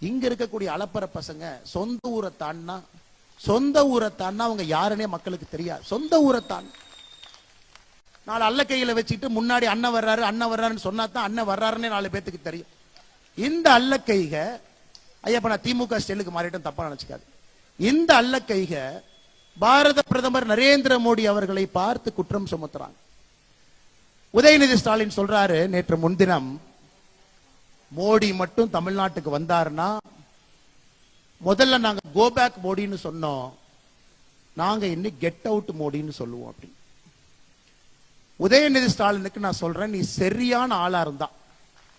இங்க இருக்கக்கூடிய அலப்பற பசங்க சொந்த ஊரை தாண்டினா அவங்க யாருன்னே மக்களுக்கு தெரியாது. சொந்த ஊரை தான் நாலு அல்ல கையில வச்சுட்டு முன்னாடி அண்ணன் வர்றாருன்னு சொன்னா தான் அண்ணன் வர்றாருன்னே 4 பேத்துக்கு தெரியும். இந்த அல்ல கைக ஐயா நான் திமுக ஸ்டைலுக்கு மாறிட்டும் தப்பா நினைச்சுக்காது. இந்த அல்ல கைக பாரத பிரதமர் நரேந்திர மோடி அவர்களை பார்த்து குற்றம் சுமத்துறாங்க. உதயநிதி ஸ்டாலின் சொல்றாரு, நேற்று முன்தினம் மோடி மட்டும் தமிழ்நாட்டுக்கு வந்தாருன்னா முதல்ல நாங்க கோ பேக் மோடின்னு சொன்னோம், நாங்க இன்னைக்கு கெட் அவுட் மோடின்னு சொல்லுவோம். அப்படி உதயநிதி ஸ்டாலினுக்கு நான் சொல்றேன், நீ சரியான ஆளா இருந்தா,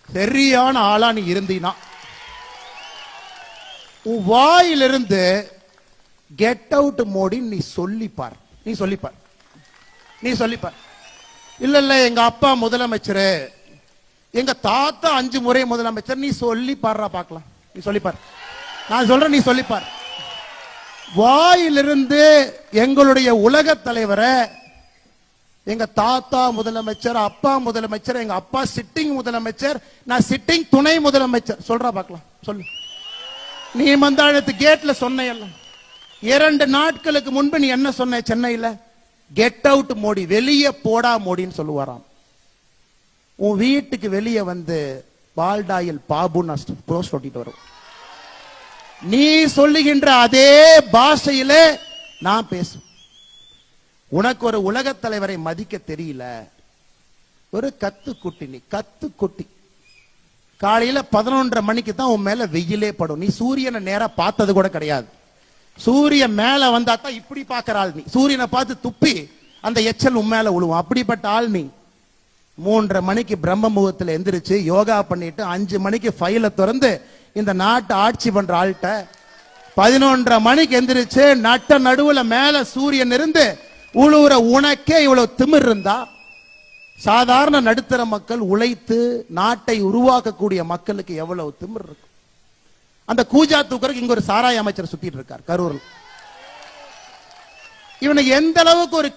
சரியான ஆளா நீ இருந்தீனா உன் வாயிலிருந்து கெட் அவுட் மோடி நீ சொல்லிப்பார். இல்ல எங்க அப்பா முதலமைச்சர், எங்க தாத்தா 5 முறை முதலமைச்சர், நீ சொல்லி பாடுறா பார்க்கலாம். நீ சொல்லிப்பார். நான் சொல்றேன், நீ சொல்லிப்பார். வாயிலிருந்து எங்களுடைய உலக தலைவரை எங்க தாத்தா முதலமைச்சர், அப்பா முதலமைச்சர், எங்க அப்பா சிட்டிங் முதலமைச்சர், நான் சிட்டிங் துணை முதலமைச்சர் சொல்றா பார்க்கலாம். சொல்லு. நீ மந்தாழத்து கேட்ல சொன்ன எல்லாம் 2 நாட்களுக்கு முன்பு நீ என்ன சொன்ன? சென்னையில கெட் அவுட் மோடி, வெளியே போடா மோடின்னு சொல்லுவாராம். உன் வீட்டுக்கு வெளியே வந்து பால்டாயில் பாபு போஸ்ட் ஒட்டிட்டு வரும். நீ சொல்லுகின்ற அதே பாஷையில நான் பேசும். உனக்கு ஒரு உலக தலைவரை மதிக்க தெரியல, ஒரு கத்துக்குட்டி. நீ கத்துக்குட்டி. காலையில 11:30 மணிக்கு தான் உன் மேல வெயிலே படும். நீ சூரியனை நேரா பார்த்தது கூட கிடையாது. சூரியன் மேல வந்தா தான் இப்படி பாக்குற ஆள் நீ. சூரியனை பார்த்து துப்பி அந்த எச்சல் உன் மேல விழுவும். அப்படிப்பட்ட ஆள் நீ. 3:30 மணிக்கு பிரம்ம முகூர்த்தத்துல எந்திரிச்சு யோகா பண்ணிட்டு 5 மணிக்கு ஃபைலை திறந்து இந்த நாட்டை ஆட்சி பண்ற ஆள்கிட்ட 11:30 மணிக்கு எந்திரிச்சு நட்ட நடுவுல மேல சூரியன் இருந்து உழுவுற உனக்கே இவ்வளவு திமிர் இருந்தா, சாதாரண நடுத்தர மக்கள் உழைத்து நாட்டை உருவாக்கக்கூடிய மக்களுக்கு எவ்வளவு திமிர் இருக்கும்? அந்த கூஜா தூக்கருக்கு இங்க ஒரு சாராய அமைச்சர் சுத்திட்டு இருக்கார் கரூர். இவனை எந்த அளவுக்கு ஒரு